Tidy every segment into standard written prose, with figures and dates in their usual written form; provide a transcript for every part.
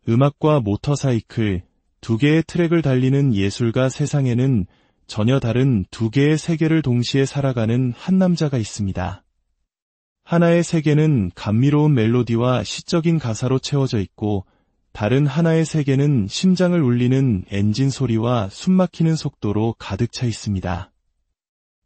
음악과 모터사이클, 두 개의 트랙을 달리는 예술가 세상에는 전혀 다른 두 개의 세계를 동시에 살아가는 한 남자가 있습니다. 하나의 세계는 감미로운 멜로디와 시적인 가사로 채워져 있고, 다른 하나의 세계는 심장을 울리는 엔진 소리와 숨막히는 속도로 가득 차 있습니다.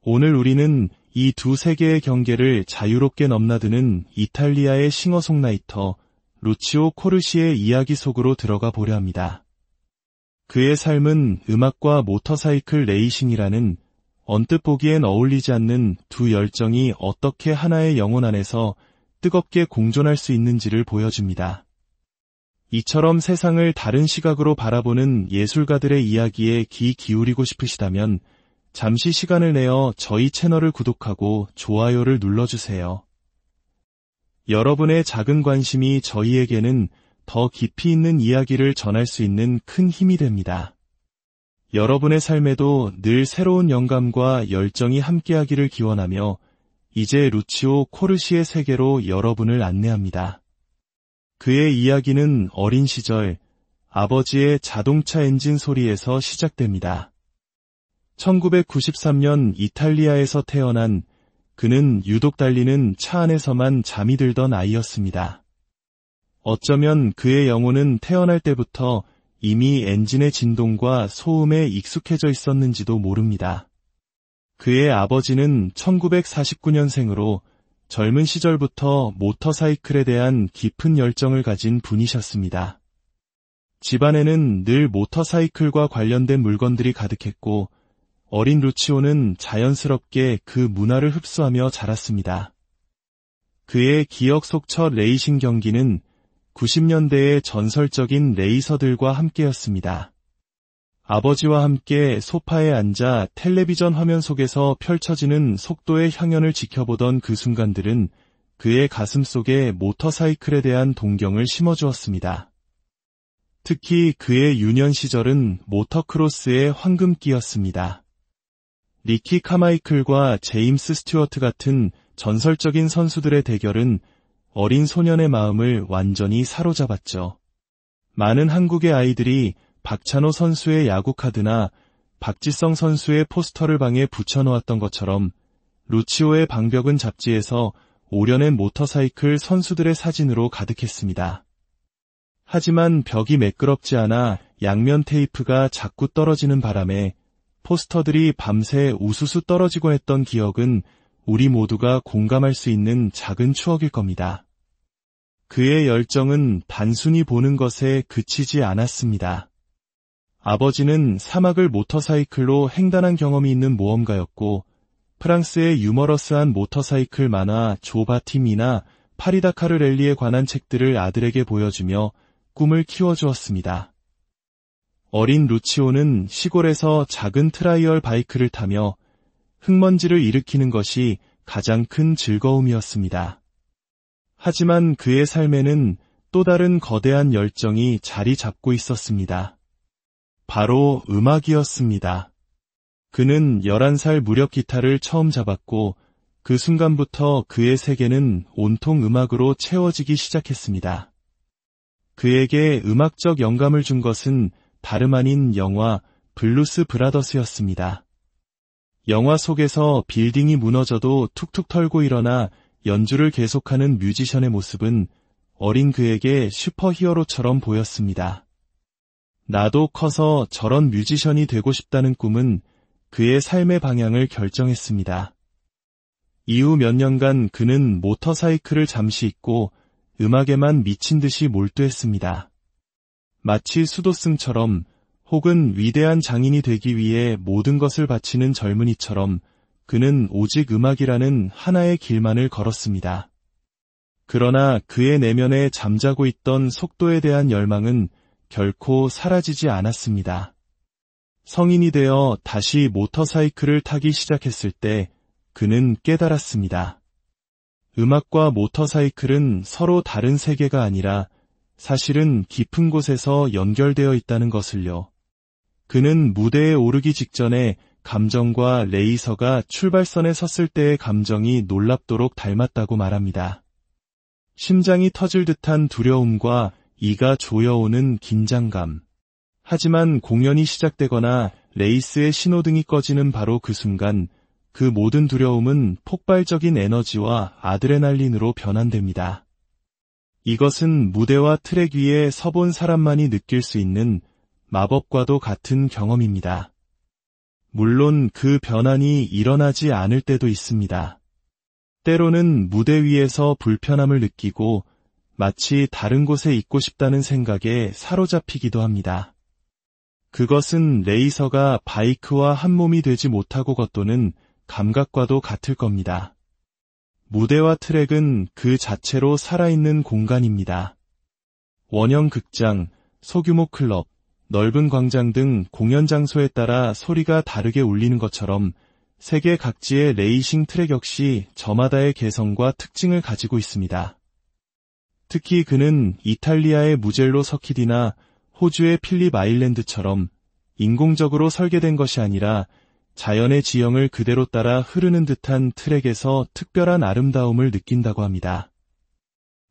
오늘 우리는 이 두 세계의 경계를 자유롭게 넘나드는 이탈리아의 싱어송라이터 루치오 코르시의 이야기 속으로 들어가 보려 합니다. 그의 삶은 음악과 모터사이클 레이싱이라는 언뜻 보기엔 어울리지 않는 두 열정이 어떻게 하나의 영혼 안에서 뜨겁게 공존할 수 있는지를 보여줍니다. 이처럼 세상을 다른 시각으로 바라보는 예술가들의 이야기에 귀 기울이고 싶으시다면 잠시 시간을 내어 저희 채널을 구독하고 좋아요를 눌러주세요. 여러분의 작은 관심이 저희에게는 더 깊이 있는 이야기를 전할 수 있는 큰 힘이 됩니다. 여러분의 삶에도 늘 새로운 영감과 열정이 함께하기를 기원하며 이제 루치오 코르시의 세계로 여러분을 안내합니다. 그의 이야기는 어린 시절 아버지의 자동차 엔진 소리에서 시작됩니다. 1993년 이탈리아에서 태어난 그는 유독 달리는 차 안에서만 잠이 들던 아이였습니다. 어쩌면 그의 영혼은 태어날 때부터 이미 엔진의 진동과 소음에 익숙해져 있었는지도 모릅니다. 그의 아버지는 1949년생으로 젊은 시절부터 모터사이클에 대한 깊은 열정을 가진 분이셨습니다. 집안에는 늘 모터사이클과 관련된 물건들이 가득했고 어린 루치오는 자연스럽게 그 문화를 흡수하며 자랐습니다. 그의 기억 속 첫 레이싱 경기는 90년대의 전설적인 레이서들과 함께였습니다. 아버지와 함께 소파에 앉아 텔레비전 화면 속에서 펼쳐지는 속도의 향연을 지켜보던 그 순간들은 그의 가슴 속에 모터사이클에 대한 동경을 심어주었습니다. 특히 그의 유년 시절은 모터크로스의 황금기였습니다. 리키 카마이클과 제임스 스튜어트 같은 전설적인 선수들의 대결은 어린 소년의 마음을 완전히 사로잡았죠. 많은 한국의 아이들이 박찬호 선수의 야구 카드나 박지성 선수의 포스터를 방에 붙여놓았던 것처럼 루치오의 방벽은 잡지에서 오려낸 모터사이클 선수들의 사진으로 가득했습니다. 하지만 벽이 매끄럽지 않아 양면 테이프가 자꾸 떨어지는 바람에 포스터들이 밤새 우수수 떨어지곤 했던 기억은 우리 모두가 공감할 수 있는 작은 추억일 겁니다. 그의 열정은 단순히 보는 것에 그치지 않았습니다. 아버지는 사막을 모터사이클로 횡단한 경험이 있는 모험가였고 프랑스의 유머러스한 모터사이클 만화 조바팀이나 파리다카르 랠리에 관한 책들을 아들에게 보여주며 꿈을 키워주었습니다. 어린 루치오는 시골에서 작은 트라이얼 바이크를 타며 흙먼지를 일으키는 것이 가장 큰 즐거움이었습니다. 하지만 그의 삶에는 또 다른 거대한 열정이 자리 잡고 있었습니다. 바로 음악이었습니다. 그는 11살 무렵 기타를 처음 잡았고 그 순간부터 그의 세계는 온통 음악으로 채워지기 시작했습니다. 그에게 음악적 영감을 준 것은 다름 아닌 영화 블루스 브라더스였습니다. 영화 속에서 빌딩이 무너져도 툭툭 털고 일어나 연주를 계속하는 뮤지션의 모습은 어린 그에게 슈퍼히어로처럼 보였습니다. 나도 커서 저런 뮤지션이 되고 싶다는 꿈은 그의 삶의 방향을 결정했습니다. 이후 몇 년간 그는 모터사이클을 잠시 잊고 음악에만 미친 듯이 몰두했습니다. 마치 수도승처럼 혹은 위대한 장인이 되기 위해 모든 것을 바치는 젊은이처럼 그는 오직 음악이라는 하나의 길만을 걸었습니다. 그러나 그의 내면에 잠자고 있던 속도에 대한 열망은 결코 사라지지 않았습니다. 성인이 되어 다시 모터사이클을 타기 시작했을 때 그는 깨달았습니다. 음악과 모터사이클은 서로 다른 세계가 아니라 사실은 깊은 곳에서 연결되어 있다는 것을요. 그는 무대에 오르기 직전에 감정과 레이서가 출발선에 섰을 때의 감정이 놀랍도록 닮았다고 말합니다. 심장이 터질 듯한 두려움과 이가 조여오는 긴장감. 하지만 공연이 시작되거나 레이스의 신호등이 꺼지는 바로 그 순간 그 모든 두려움은 폭발적인 에너지와 아드레날린으로 변환됩니다. 이것은 무대와 트랙 위에 서본 사람만이 느낄 수 있는 마법과도 같은 경험입니다. 물론 그 변환이 일어나지 않을 때도 있습니다. 때로는 무대 위에서 불편함을 느끼고 마치 다른 곳에 있고 싶다는 생각에 사로잡히기도 합니다. 그것은 레이서가 바이크와 한 몸이 되지 못하고 겉도는 감각과도 같을 겁니다. 무대와 트랙은 그 자체로 살아있는 공간입니다. 원형 극장, 소규모 클럽, 넓은 광장 등 공연 장소에 따라 소리가 다르게 울리는 것처럼 세계 각지의 레이싱 트랙 역시 저마다의 개성과 특징을 가지고 있습니다. 특히 그는 이탈리아의 무젤로 서킷이나 호주의 필립 아일랜드처럼 인공적으로 설계된 것이 아니라 자연의 지형을 그대로 따라 흐르는 듯한 트랙에서 특별한 아름다움을 느낀다고 합니다.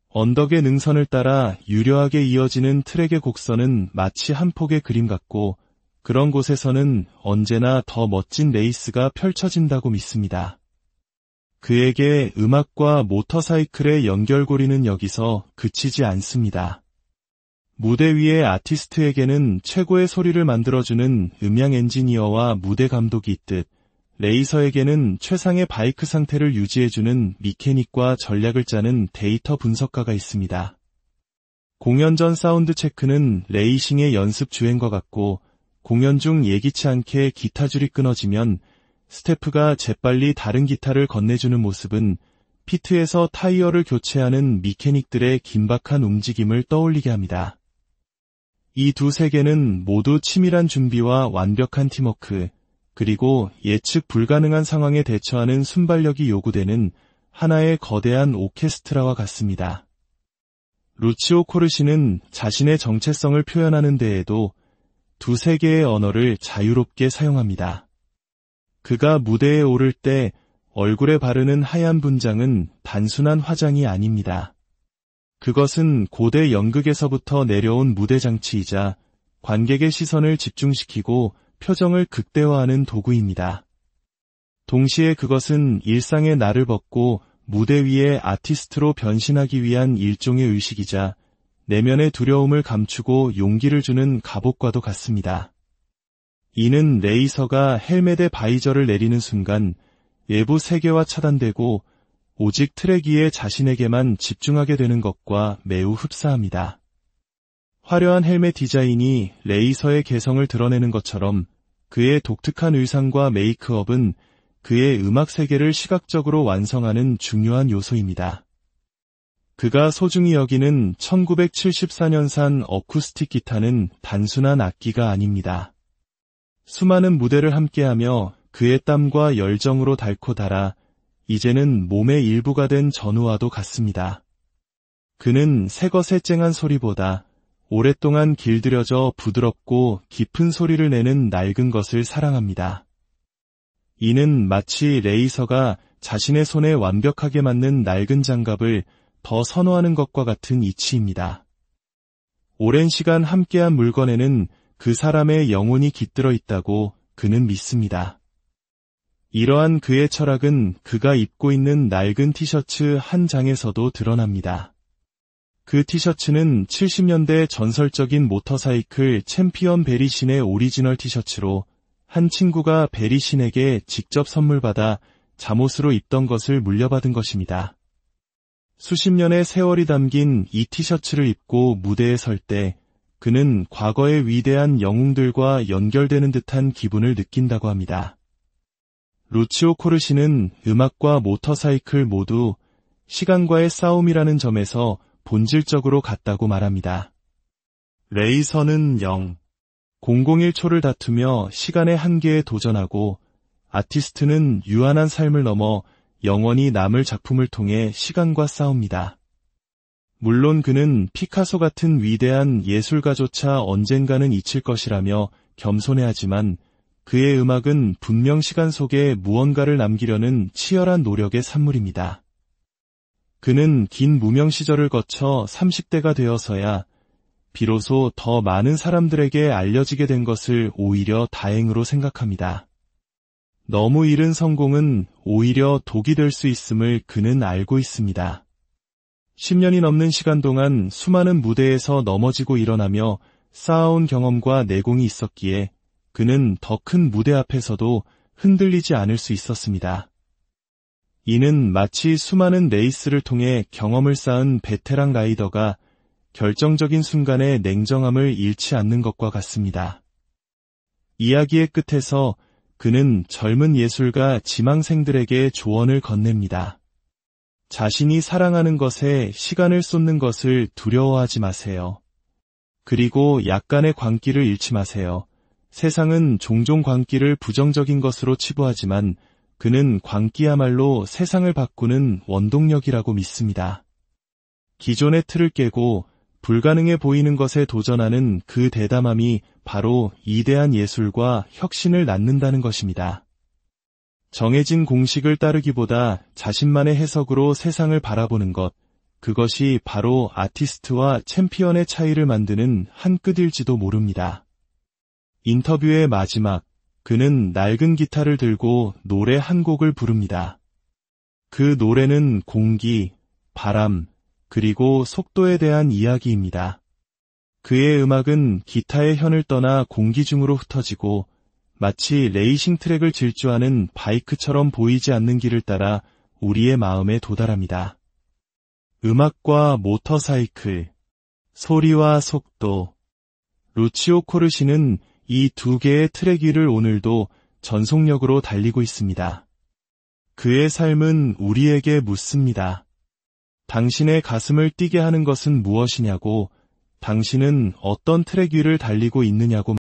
언덕의 능선을 따라 유려하게 이어지는 트랙의 곡선은 마치 한 폭의 그림 같고 그런 곳에서는 언제나 더 멋진 레이스가 펼쳐진다고 믿습니다. 그에게 음악과 모터사이클의 연결고리는 여기서 그치지 않습니다. 무대 위의 아티스트에게는 최고의 소리를 만들어주는 음향 엔지니어와 무대 감독이 있듯 레이서에게는 최상의 바이크 상태를 유지해주는 미케닉과 전략을 짜는 데이터 분석가가 있습니다. 공연 전 사운드 체크는 레이싱의 연습 주행과 같고 공연 중 예기치 않게 기타 줄이 끊어지면 스태프가 재빨리 다른 기타를 건네주는 모습은 피트에서 타이어를 교체하는 미케닉들의 긴박한 움직임을 떠올리게 합니다. 이 두 세계는 모두 치밀한 준비와 완벽한 팀워크, 그리고 예측 불가능한 상황에 대처하는 순발력이 요구되는 하나의 거대한 오케스트라와 같습니다. 루치오 코르시는 자신의 정체성을 표현하는 데에도 두 세계의 언어를 자유롭게 사용합니다. 그가 무대에 오를 때 얼굴에 바르는 하얀 분장은 단순한 화장이 아닙니다. 그것은 고대 연극에서부터 내려온 무대 장치이자 관객의 시선을 집중시키고 표정을 극대화하는 도구입니다. 동시에 그것은 일상의 날을 벗고 무대 위에 아티스트로 변신하기 위한 일종의 의식이자 내면의 두려움을 감추고 용기를 주는 갑옷과도 같습니다. 이는 레이서가 헬멧의 바이저를 내리는 순간 외부 세계와 차단되고 오직 트랙 위에 자신에게만 집중하게 되는 것과 매우 흡사합니다. 화려한 헬멧 디자인이 레이서의 개성을 드러내는 것처럼 그의 독특한 의상과 메이크업은 그의 음악 세계를 시각적으로 완성하는 중요한 요소입니다. 그가 소중히 여기는 1974년산 어쿠스틱 기타는 단순한 악기가 아닙니다. 수많은 무대를 함께하며 그의 땀과 열정으로 닳고 닳아 이제는 몸의 일부가 된 전우와도 같습니다. 그는 새것의 쨍한 소리보다 오랫동안 길들여져 부드럽고 깊은 소리를 내는 낡은 것을 사랑합니다. 이는 마치 레이서가 자신의 손에 완벽하게 맞는 낡은 장갑을 더 선호하는 것과 같은 이치입니다. 오랜 시간 함께한 물건에는 그 사람의 영혼이 깃들어 있다고 그는 믿습니다. 이러한 그의 철학은 그가 입고 있는 낡은 티셔츠 한 장에서도 드러납니다. 그 티셔츠는 70년대 전설적인 모터사이클 챔피언 베리 신의 오리지널 티셔츠로 한 친구가 베리 신에게 직접 선물받아 잠옷으로 입던 것을 물려받은 것입니다. 수십 년의 세월이 담긴 이 티셔츠를 입고 무대에 설 때 그는 과거의 위대한 영웅들과 연결되는 듯한 기분을 느낀다고 합니다. 루치오 코르시는 음악과 모터사이클 모두 시간과의 싸움이라는 점에서 본질적으로 같다고 말합니다. 레이서는 0.001초를 다투며 시간의 한계에 도전하고 아티스트는 유한한 삶을 넘어 영원히 남을 작품을 통해 시간과 싸웁니다. 물론 그는 피카소 같은 위대한 예술가조차 언젠가는 잊힐 것이라며 겸손해하지만 그의 음악은 분명 시간 속에 무언가를 남기려는 치열한 노력의 산물입니다. 그는 긴 무명 시절을 거쳐 30대가 되어서야 비로소 더 많은 사람들에게 알려지게 된 것을 오히려 다행으로 생각합니다. 너무 이른 성공은 오히려 독이 될 수 있음을 그는 알고 있습니다. 10년이 넘는 시간 동안 수많은 무대에서 넘어지고 일어나며 쌓아온 경험과 내공이 있었기에 그는 더 큰 무대 앞에서도 흔들리지 않을 수 있었습니다. 이는 마치 수많은 레이스를 통해 경험을 쌓은 베테랑 라이더가 결정적인 순간에 냉정함을 잃지 않는 것과 같습니다. 이야기의 끝에서 그는 젊은 예술가 지망생들에게 조언을 건넵니다. 자신이 사랑하는 것에 시간을 쏟는 것을 두려워하지 마세요. 그리고 약간의 광기를 잃지 마세요. 세상은 종종 광기를 부정적인 것으로 치부하지만 그는 광기야말로 세상을 바꾸는 원동력이라고 믿습니다. 기존의 틀을 깨고 불가능해 보이는 것에 도전하는 그 대담함이 바로 이대한 예술과 혁신을 낳는다는 것입니다. 정해진 공식을 따르기보다 자신만의 해석으로 세상을 바라보는 것, 그것이 바로 아티스트와 챔피언의 차이를 만드는 한 끗일지도 모릅니다. 인터뷰의 마지막, 그는 낡은 기타를 들고 노래 한 곡을 부릅니다. 그 노래는 공기, 바람, 그리고 속도에 대한 이야기입니다. 그의 음악은 기타의 현을 떠나 공기 중으로 흩어지고 마치 레이싱 트랙을 질주하는 바이크처럼 보이지 않는 길을 따라 우리의 마음에 도달합니다. 음악과 모터사이클, 소리와 속도. 루치오 코르시는 이 두 개의 트랙 위를 오늘도 전속력으로 달리고 있습니다. 그의 삶은 우리에게 묻습니다. 당신의 가슴을 뛰게 하는 것은 무엇이냐고, 당신은 어떤 트랙 위를 달리고 있느냐고